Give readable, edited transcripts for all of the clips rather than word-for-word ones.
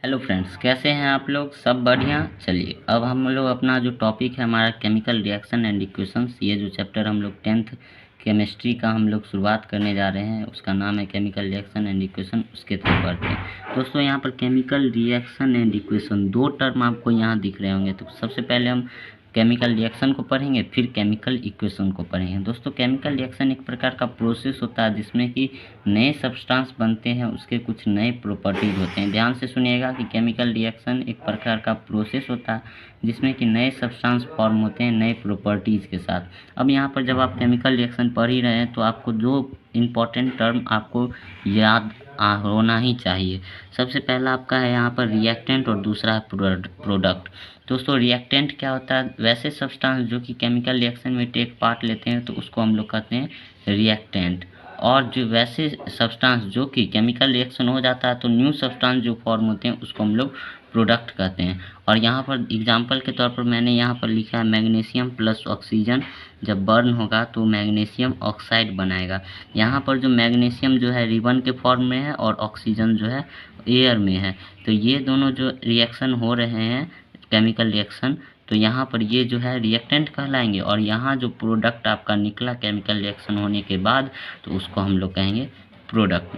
Hello friends, कैसे हैं आप लोग? सब बढ़िया। चलिए अब हम लोग अपना जो टॉपिक है हमारा केमिकल रिएक्शन एंड इक्वेशंस, ये जो चैप्टर हम लोग 10th केमिस्ट्री का हम लोग शुरुआत करने जा रहे हैं, उसका नाम है केमिकल रिएक्शन एंड इक्वेशन। उसके थ्रू पढ़ते हैं दोस्तों। यहाँ पर केमिकल रिएक्शन एंड इक्वेशन दो टर्म आपको यहाँ दिख रहे होंगे। तो सबसे पहले हम केमिकल रिएक्शन को पढ़ेंगे, फिर केमिकल इक्वेशन को पढ़ेंगे। दोस्तों केमिकल रिएक्शन एक प्रकार का प्रोसेस होता है जिसमें कि नए सब्सटेंस बनते हैं, उसके कुछ नए प्रॉपर्टीज होते हैं। ध्यान से सुनिएगा कि केमिकल रिएक्शन एक प्रकार का प्रोसेस होता है जिसमें कि नए सब्सटेंस फॉर्म होते हैं नए प्रॉपर्टीज के साथ। अब यहाँ पर जब आप केमिकल रिएक्शन पढ़ ही रहे हैं तो आपको जो इम्पोर्टेंट टर्म आपको याद होना ही चाहिए। सबसे पहला आपका है यहाँ पर रिएक्टेंट और दूसरा है प्रोडक्ट। दोस्तों रिएक्टेंट क्या होता है? वैसे सब्सटेंस जो कि केमिकल रिएक्शन में टेक पार्ट लेते हैं तो उसको हम लोग कहते हैं रिएक्टेंट। और जो वैसे सब्सटेंस जो कि केमिकल रिएक्शन हो जाता है तो न्यू सब्सटेंस जो फॉर्म होते हैं उसको हम लोग प्रोडक्ट कहते हैं। और यहाँ पर एग्जांपल के तौर पर मैंने यहाँ पर लिखा है मैग्नीशियम प्लस ऑक्सीजन जब बर्न होगा तो मैग्नीशियम ऑक्साइड बनाएगा। यहाँ पर जो मैग्नीशियम जो है रिबन के फॉर्म में है और ऑक्सीजन जो है एयर में है। तो ये दोनों जो रिएक्शन हो रहे हैं केमिकल रिएक्शन, तो यहाँ पर ये जो है रिएक्टेंट कहलाएंगे। और यहाँ जो प्रोडक्ट आपका निकला केमिकल रिएक्शन होने के बाद तो उसको हम लोग कहेंगे प्रोडक्ट।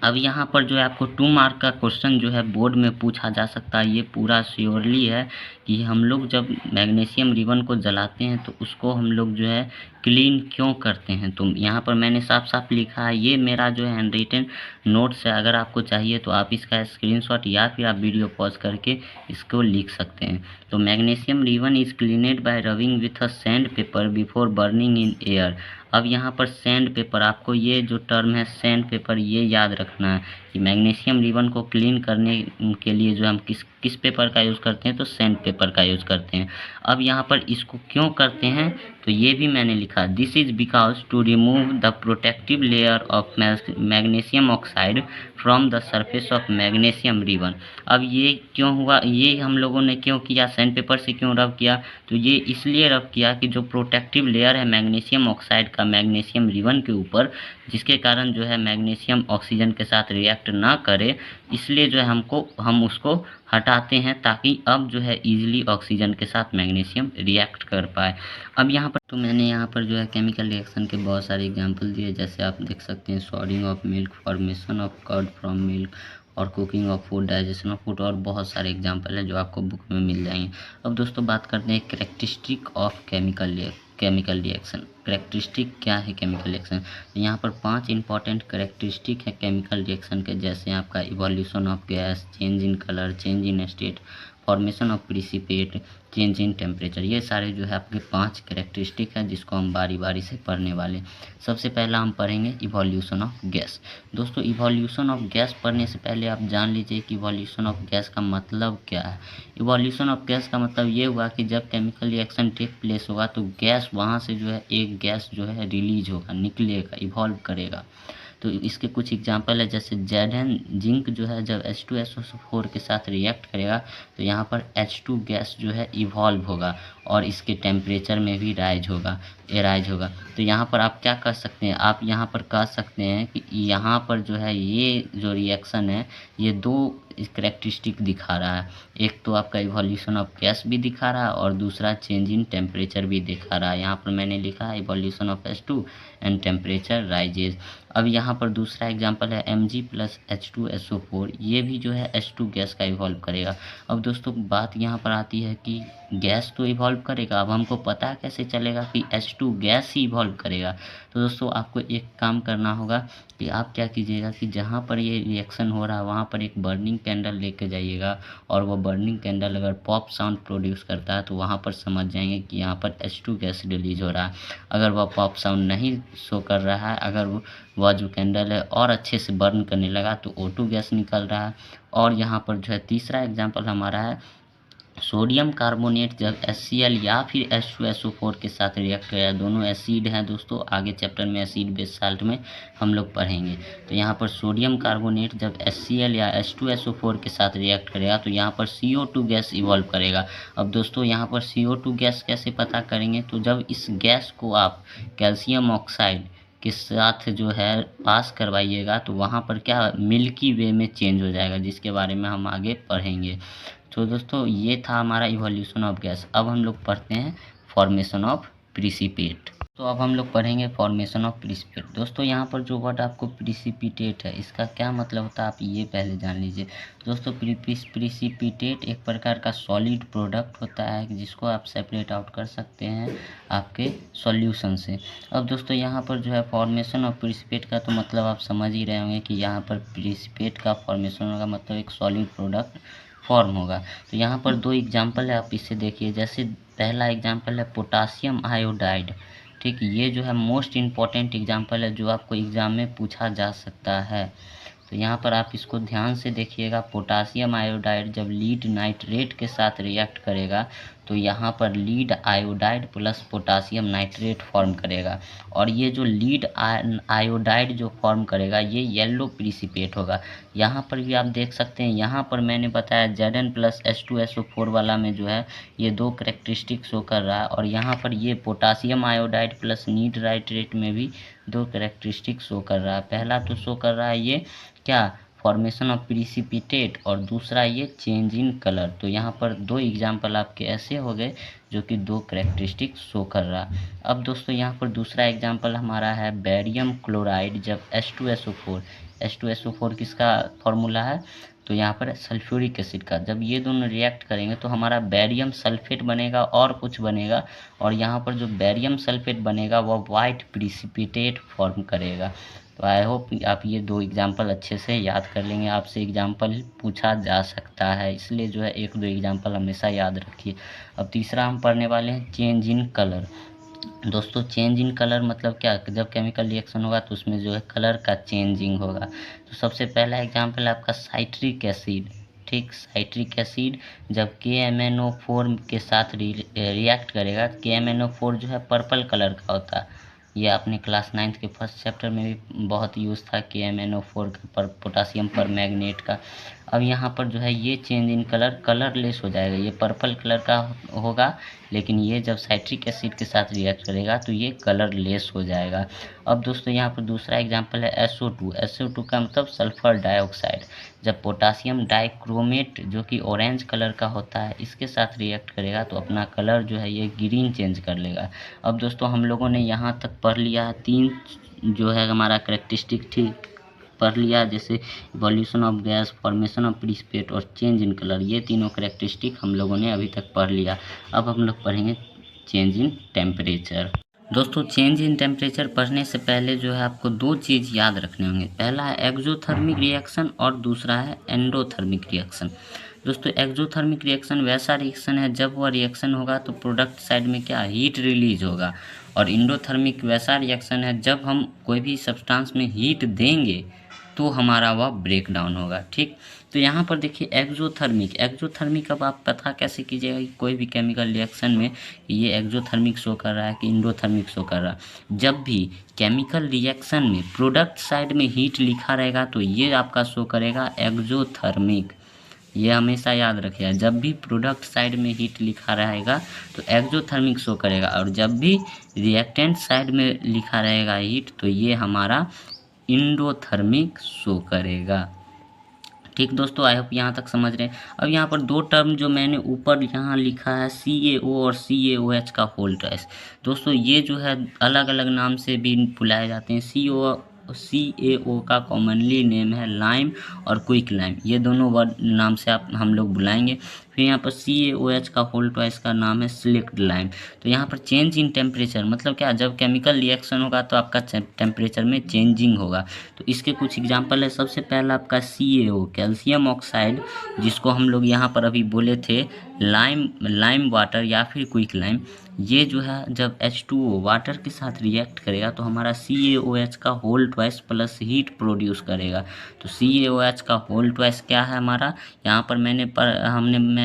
अब यहाँ पर जो है आपको 2 मार्क का क्वेश्चन जो है बोर्ड में पूछा जा सकता है। ये पूरा श्योरली है कि हम लोग जब मैग्नीशियम रिबन को जलाते हैं तो उसको हम लोग जो है क्लीन क्यों करते हैं। तो यहाँ पर मैंने साफ साफ लिखा है, ये मेरा जो है हैंड रिटन नोट्स है। अगर आपको चाहिए तो आप इसका स्क्रीनशॉट या फिर आप वीडियो पॉज करके इसको लिख सकते हैं। तो magnesium ribbon is cleaned by rubbing with a sand paper before burning in air. अब यहाँ पर सैंड पेपर, आपको ये जो टर्म है सैंड पेपर ये याद रखना है कि मैग्नीशियम रिबन को क्लीन करने के लिए जो हम किस पेपर का यूज़ करते हैं तो सैंड पेपर का यूज़ करते हैं। अब यहाँ पर इसको क्यों करते हैं तो ये भी मैंने लिखा, this is because to remove the protective layer of magnesium oxide from the surface of magnesium ribbon. अब ये क्यों हुआ, ये हम लोगों ने क्यों किया, सैंड पेपर से क्यों रब किया? तो ये इसलिए रब किया कि जो प्रोटेक्टिव लेयर है मैग्नीशियम ऑक्साइड का मैग्नीशियम रिबन के ऊपर, जिसके कारण जो है मैग्नीशियम ऑक्सीजन के साथ रिएक्ट ना करे, इसलिए जो है हम उसको हटाते हैं ताकि अब जो है इजीली ऑक्सीजन के साथ मैग्नीशियम रिएक्ट कर पाए। अब यहाँ पर तो मैंने यहाँ पर जो है केमिकल रिएक्शन के बहुत सारे एग्जांपल दिए, जैसे आप देख सकते हैं sorting of milk, formation of curd from milk और cooking of food, digestion of food, और बहुत सारे एग्जांपल हैं जो आपको बुक में मिल जाएंगे। अब दोस्तों बात करते हैं characteristic of chemical reaction. Characteristic क्या है केमिकल रिएक्शन? तो यहाँ पर 5 इंपॉर्टेंट कैरेक्टरिस्टिक है केमिकल रिएक्शन के, जैसे आपका evolution of gas, change in colour, change in state, formation of precipitate, change in temperature. ये सारे जो है आपके 5 कैरेक्टरिस्टिक है जिसको हम बारी बारी से पढ़ने वाले। सबसे पहला हम पढ़ेंगे इवोल्यूशन ऑफ गैस। दोस्तों इवोल्यूशन ऑफ गैस पढ़ने से पहले आप जान लीजिए कि इवोल्यूशन ऑफ गैस का मतलब क्या है। इवोल्यूशन ऑफ गैस का मतलब ये हुआ कि जब केमिकल रिएक्शन टेक प्लेस होगा तो गैस वहाँ से जो है एक गैस जो है रिलीज होगा, निकलेगा, इवॉल्व करेगा। तो इसके कुछ एग्जांपल है, जैसे जेडन जिंक जो है जब H2SO4 के साथ रिएक्ट करेगा तो यहाँ पर H2 गैस जो है इवॉल्व होगा और इसके टेम्परेचर में भी राइज होगा। तो यहाँ पर आप क्या कर सकते हैं, आप यहाँ पर कह सकते हैं कि यहाँ पर जो है ये जो रिएक्शन है ये 2 कैरेक्टरिस्टिक दिखा रहा है। एक तो आपका इवोल्यूशन ऑफ गैस भी दिखा रहा है और दूसरा चेंज इन टेम्परेचर भी दिखा रहा है। यहाँ पर मैंने लिखा है evolution of H2 and temperature rises. अब यहाँ पर दूसरा एग्जांपल है Mg प्लस H2SO4, ये भी जो है H2 गैस का इवॉल्व करेगा। अब दोस्तों बात यहाँ पर आती है कि गैस तो इवॉल्व करेगा, अब हमको पता कैसे चलेगा कि H2 गैस ही इवॉल्व करेगा। तो दोस्तों आपको एक काम करना होगा कि आप क्या कीजिएगा कि जहाँ पर ये रिएक्शन हो रहा है वहाँ पर एक बर्निंग कैंडल लेके जाइएगा, और वो बर्निंग कैंडल अगर पॉप साउंड प्रोड्यूस करता है तो वहाँ पर समझ जाएंगे कि यहाँ पर H2 गैस रिलीज हो रहा है। अगर वह पॉप साउंड नहीं शो कर रहा है, अगर वह जो कैंडल है और अच्छे से बर्न करने लगा तो O2 गैस निकल रहा है। और यहाँ पर जो है तीसरा एग्जांपल हमारा है सोडियम कार्बोनेट जब HCl या फिर H2SO4 के साथ रिएक्ट करेगा, दोनों एसिड हैं दोस्तों, आगे चैप्टर में एसिड बेस साल्ट में हम लोग पढ़ेंगे। तो यहाँ पर सोडियम कार्बोनेट जब HCl या H2SO4 के साथ रिएक्ट करेगा तो यहाँ पर CO2 गैस इवॉल्व करेगा। अब दोस्तों यहाँ पर CO2 गैस कैसे पता करेंगे, तो जब इस गैस को आप कैल्शियम ऑक्साइड के साथ जो है पास करवाइएगा तो वहाँ पर क्या मिल्की वे में चेंज हो जाएगा, जिसके बारे में हम आगे पढ़ेंगे। तो दोस्तों ये था हमारा इवोल्यूशन ऑफ गैस। अब हम लोग पढ़ते हैं फॉर्मेशन ऑफ प्रिसिपिटेट। तो अब हम लोग पढ़ेंगे फॉर्मेशन ऑफ प्रिसिपिटेट। दोस्तों यहाँ पर जो वर्ड आपको प्रिसिपिटेट है, इसका क्या मतलब होता है आप ये पहले जान लीजिए। दोस्तों प्रिसिपिटेट एक प्रकार का सॉलिड प्रोडक्ट होता है जिसको आप सेपरेट आउट कर सकते हैं आपके सॉल्यूशन से। अब दोस्तों यहाँ पर जो है फॉर्मेशन ऑफ प्रिसिपिटेट का तो मतलब आप समझ ही रहे होंगे कि यहाँ पर प्रिसिपिटेट का फॉर्मेशन होगा, मतलब एक सॉलिड प्रोडक्ट फॉर्म होगा। तो यहाँ पर दो एग्जाम्पल है, आप इसे देखिए। जैसे पहला एग्जाम्पल है पोटासियम आयोडाइड। ठीक, ये जो है मोस्ट इम्पॉर्टेंट एग्जाम्पल है जो आपको एग्ज़ाम में पूछा जा सकता है। तो यहाँ पर आप इसको ध्यान से देखिएगा। पोटासियम आयोडाइड जब लीड नाइट्रेट के साथ रिएक्ट करेगा तो यहाँ पर lead iodide plus potassium nitrate form करेगा, और ये जो लीड आयोडाइड जो फॉर्म करेगा ये येलो प्रिसिपेट होगा। यहाँ पर भी आप देख सकते हैं, यहाँ पर मैंने बताया Zn प्लस H2SO4 वाला में जो है ये दो करेक्टरिस्टिक शो कर रहा है, और यहाँ पर ये potassium iodide plus lead nitrate में भी दो करेक्टरिस्टिक शो कर रहा है। पहला तो शो कर रहा है ये क्या फॉर्मेशन ऑफ प्रिसिपिटेट, और दूसरा ये चेंज इन कलर। तो यहाँ पर दो एग्जाम्पल आपके ऐसे हो गए जो कि दो करेक्टरिस्टिक शो कर रहा। अब दोस्तों यहाँ पर दूसरा एग्जाम्पल हमारा है बेरियम क्लोराइड जब H2SO4 किसका फॉर्मूला है, तो यहाँ पर सल्फ्यूरिक एसिड का। जब ये दोनों रिएक्ट करेंगे तो हमारा बेरियम सल्फेट बनेगा और कुछ बनेगा, और यहाँ पर जो बेरियम सल्फेट बनेगा वह वाइट प्रिसिपिटेट फॉर्म करेगा। तो आई होप आप ये दो एग्जाम्पल अच्छे से याद कर लेंगे, आपसे एग्जाम्पल पूछा जा सकता है, इसलिए जो है एक दो एग्जाम्पल हमेशा याद रखिए। अब तीसरा हम पढ़ने वाले हैं चेंज इन कलर। दोस्तों चेंज इन कलर मतलब क्या, जब केमिकल रिएक्शन होगा तो उसमें जो है कलर का चेंजिंग होगा। तो सबसे पहला एग्जाम्पल है आपका साइट्रिक एसिड। ठीक, साइट्रिक एसिड जब KMnO4 के साथ रिएक्ट करेगा, KMnO4 जो है पर्पल कलर का होता है। ये आपने क्लास 9th के फर्स्ट चैप्टर में भी बहुत यूज़ था KMnO4 का, पर पोटासियम पर मैग्नेट का। अब यहाँ पर जो है ये चेंज इन कलरलेस हो जाएगा, ये पर्पल कलर का होगा, लेकिन ये जब साइट्रिक एसिड के साथ रिएक्ट करेगा तो ये कलरलेस हो जाएगा। अब दोस्तों यहाँ पर दूसरा एग्जांपल है SO2 का मतलब सल्फर डाइऑक्साइड। जब पोटासियम डाइक्रोमेट जो कि ऑरेंज कलर का होता है इसके साथ रिएक्ट करेगा तो अपना कलर जो है ये ग्रीन चेंज कर लेगा। अब दोस्तों हम लोगों ने यहाँ तक पढ़ लिया है, तीन जो है हमारा करेक्टरिस्टिक ठीक पढ़ लिया, जैसे evolution of gas, formation of precipitate और चेंज इन कलर। ये तीनों करेक्टरिस्टिक हम लोगों ने अभी तक पढ़ लिया। अब हम लोग पढ़ेंगे चेंज इन टेम्परेचर। दोस्तों चेंज इन टेम्परेचर पढ़ने से पहले जो है आपको दो चीज़ याद रखने होंगे। पहला है एक्सोथर्मिक रिएक्शन और दूसरा है एंडोथर्मिक रिएक्शन। दोस्तों एक्सोथर्मिक रिएक्शन वैसा रिएक्शन है जब वह रिएक्शन होगा तो प्रोडक्ट साइड में क्या हीट रिलीज होगा, और इंडोथर्मिक वैसा रिएक्शन है जब हम कोई भी सब्सटेंस में हीट देंगे तो हमारा वह ब्रेक डाउन होगा। ठीक, तो यहाँ पर देखिए एक्सोथर्मिक अब आप पता कैसे कीजिएगा कि कोई भी केमिकल रिएक्शन में ये एक्सोथर्मिक शो कर रहा है कि इंडोथर्मिक शो कर रहा है। जब भी केमिकल रिएक्शन में प्रोडक्ट साइड में हीट लिखा रहेगा तो ये आपका शो करेगा एक्सोथर्मिक। ये हमेशा याद रखिएगा, जब भी प्रोडक्ट साइड में हीट लिखा रहेगा तो एक्सोथर्मिक शो करेगा, और जब भी रिएक्टेंट साइड में लिखा रहेगा हीट तो ये हमारा इंडोथर्मिक शो करेगा। ठीक दोस्तों, आई होप यहाँ तक समझ रहे हैं। अब यहाँ पर दो टर्म जो मैंने ऊपर यहाँ लिखा है CaO और CaOH का होल ट्वाइस। दोस्तों ये जो है अलग अलग नाम से भी बुलाए जाते हैं। CaO का कॉमनली नेम है लाइम और क्विक लाइम, ये दोनों वर्ड नाम से हम लोग बुलाएंगे। फिर यहाँ पर CaOH का होल ट्वाइस का नाम है सिलेक्ट लाइम। तो यहाँ पर चेंज इन टेम्परेचर मतलब क्या, जब केमिकल रिएक्शन होगा तो आपका टेम्परेचर में चेंजिंग होगा। तो इसके कुछ एग्जांपल है। सबसे पहला आपका CaO कैल्शियम ऑक्साइड, जिसको हम लोग यहाँ पर अभी बोले थे लाइम वाटर या फिर क्विक लाइम। ये जो है जब H2O वाटर के साथ रिएक्ट करेगा तो हमारा CaOH का whole twice plus heat produce करेगा। तो CaOH का होल ट्वाइस क्या है हमारा, यहाँ पर मैंने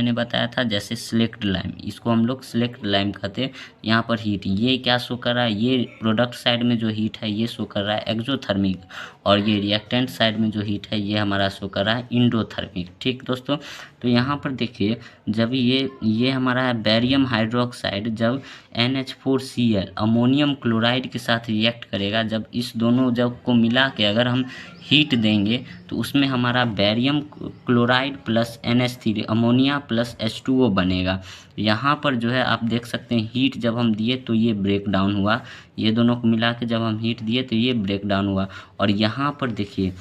बताया था जैसे सिलेक्ट लाइम, इसको हम लोग सिलेक्ट लाइम कहते हैं। यहाँ पर हीट ये क्या शो कर रहा है, ये प्रोडक्ट साइड में जो हीट है ये शो कर रहा है एक्सोथर्मिक, और ये रिएक्टेंट साइड में जो हीट है ये हमारा शो कर रहा है इंडोथर्मिक। ठीक दोस्तों, तो यहाँ पर देखिए जब ये हमारा है बेरियम हाइड्रोक्साइड, जब NH4Cl अमोनियम क्लोराइड के साथ रिएक्ट करेगा। जब इस दोनों जब को मिला के अगर हम हीट देंगे तो उसमें हमारा barium chloride plus NH3 ammonia plus H2O बनेगा। यहाँ पर जो है आप देख सकते हैं हीट जब हम दिए तो ये ब्रेक डाउन हुआ, ये दोनों को मिला के जब हम हीट दिए तो ये ब्रेक डाउन हुआ। और यहाँ पर देखिए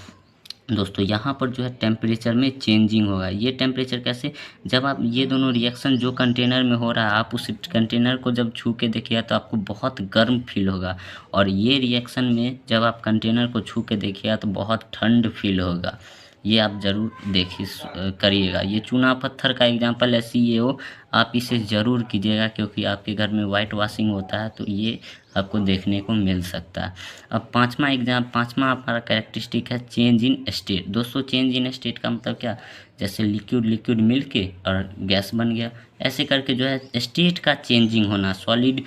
दोस्तों, यहाँ पर जो है टेम्परेचर में चेंजिंग होगा। ये टेम्परेचर कैसे, जब आप ये दोनों रिएक्शन जो कंटेनर में हो रहा है आप उस कंटेनर को जब छू के देखिए तो आपको बहुत गर्म फील होगा, और ये रिएक्शन में जब आप कंटेनर को छू के देखिएगा तो बहुत ठंड फील होगा। ये आप ज़रूर देखिए करिएगा। ये चूना पत्थर का एग्जांपल है CaO, आप इसे ज़रूर कीजिएगा क्योंकि आपके घर में वाइट वॉशिंग होता है तो ये आपको देखने को मिल सकता है। अब पांचवा हमारा कैरेक्टरिस्टिक है चेंज इन स्टेट। दोस्तों चेंज इन स्टेट का मतलब क्या, जैसे लिक्विड मिल के और गैस बन गया, ऐसे करके जो है स्टेट का चेंजिंग होना, सॉलिड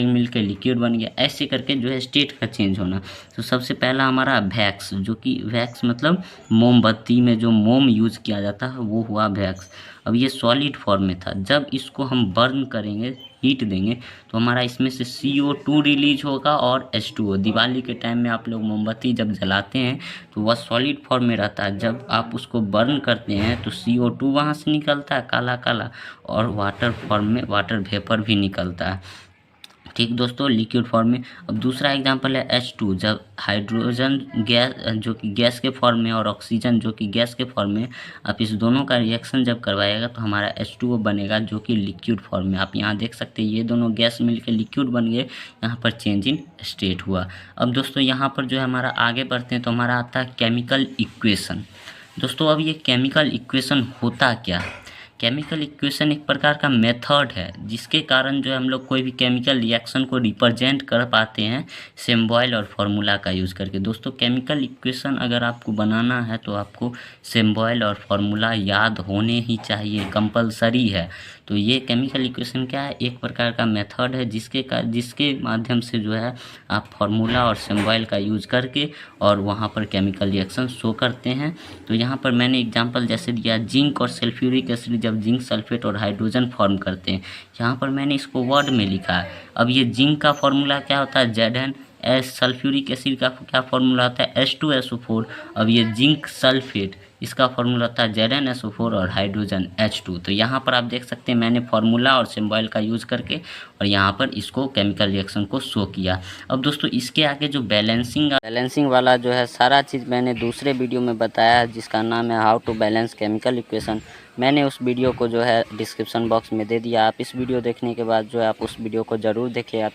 मिल के लिक्विड बन गया, ऐसे करके जो है स्टेट का चेंज होना। तो सबसे पहला हमारा वैक्स, जो कि वैक्स मतलब मोमबत्ती में जो मोम यूज़ किया जाता है वो हुआ वैक्स। अब ये सॉलिड फॉर्म में था, जब इसको हम बर्न करेंगे हीट देंगे तो हमारा इसमें से CO2 रिलीज होगा और H2O। दिवाली के टाइम में आप लोग मोमबत्ती जब जलाते हैं तो वह सॉलिड फॉर्म में रहता है, जब आप उसको बर्न करते हैं तो CO2 वहाँ से निकलता है काला काला, और वाटर फॉर्म में वाटर वेपर भी निकलता है। ठीक दोस्तों, लिक्विड फॉर्म में। अब दूसरा एग्जांपल है H2, जब हाइड्रोजन गैस जो कि गैस के फॉर्म में और ऑक्सीजन जो कि गैस के फॉर्म में, आप इस दोनों का रिएक्शन जब करवाएगा तो हमारा H2O बनेगा जो कि लिक्विड फॉर्म में। आप यहाँ देख सकते हैं ये दोनों गैस मिलकर लिक्विड बन गए, यहाँ पर चेंज इन स्टेट हुआ। अब दोस्तों यहाँ पर जो है हमारा आगे बढ़ते हैं तो हमारा आता है केमिकल इक्वेशन। दोस्तों अब ये केमिकल इक्वेशन होता क्या है, केमिकल इक्वेशन एक प्रकार का मेथड है जिसके कारण जो है हम लोग कोई भी केमिकल रिएक्शन को रिप्रेजेंट कर पाते हैं सिंबल और फार्मूला का यूज़ करके। दोस्तों केमिकल इक्वेशन अगर आपको बनाना है तो आपको सिंबल और फार्मूला याद होने ही चाहिए, कंपलसरी है। तो ये केमिकल इक्वेशन क्या है, एक प्रकार का मेथड है जिसके माध्यम से जो है आप फार्मूला और सिंबल का यूज़ करके और वहाँ पर केमिकल रिएक्शन शो करते हैं। तो यहाँ पर मैंने एग्जांपल जैसे दिया जिंक और सल्फ्यूरिक एसिड, जब जिंक सल्फेट और हाइड्रोजन फॉर्म करते हैं, यहाँ पर मैंने इसको वर्ड में लिखा है। अब ये जिंक का फॉर्मूला क्या होता है ZnS, सल्फ्यूरिक एसिड का क्या फॉर्मूला होता है H2SO4। अब ये जिंक सल्फेट इसका फॉर्मूला होता है ZnSO4 और हाइड्रोजन H2। तो यहाँ पर आप देख सकते हैं मैंने फार्मूला और सिंबल का यूज़ करके और यहाँ पर इसको केमिकल रिएक्शन को शो किया। अब दोस्तों इसके आगे जो बैलेंसिंग वाला जो है सारा चीज़ मैंने दूसरे वीडियो में बताया है जिसका नाम है how to balance chemical equation. मैंने उस वीडियो को जो है डिस्क्रिप्शन बॉक्स में दे दिया। आप इस वीडियो देखने के बाद जो है आप उस वीडियो को ज़रूर देखिएगा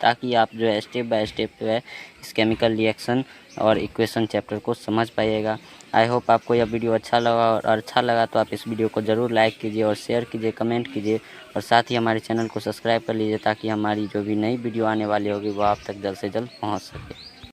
ताकि आप जो है स्टेप बाय स्टेप जो है इस केमिकल रिएक्शन और इक्वेशन चैप्टर को समझ पाइएगा। आई होप आपको यह वीडियो अच्छा लगा, और अच्छा लगा तो आप इस वीडियो को ज़रूर लाइक कीजिए और शेयर कीजिए, कमेंट कीजिए, और साथ ही हमारे चैनल को सब्सक्राइब कर लीजिए ताकि हमारी जो भी नई वीडियो आने वाली होगी वो आप तक जल्द से जल्द पहुंच सके।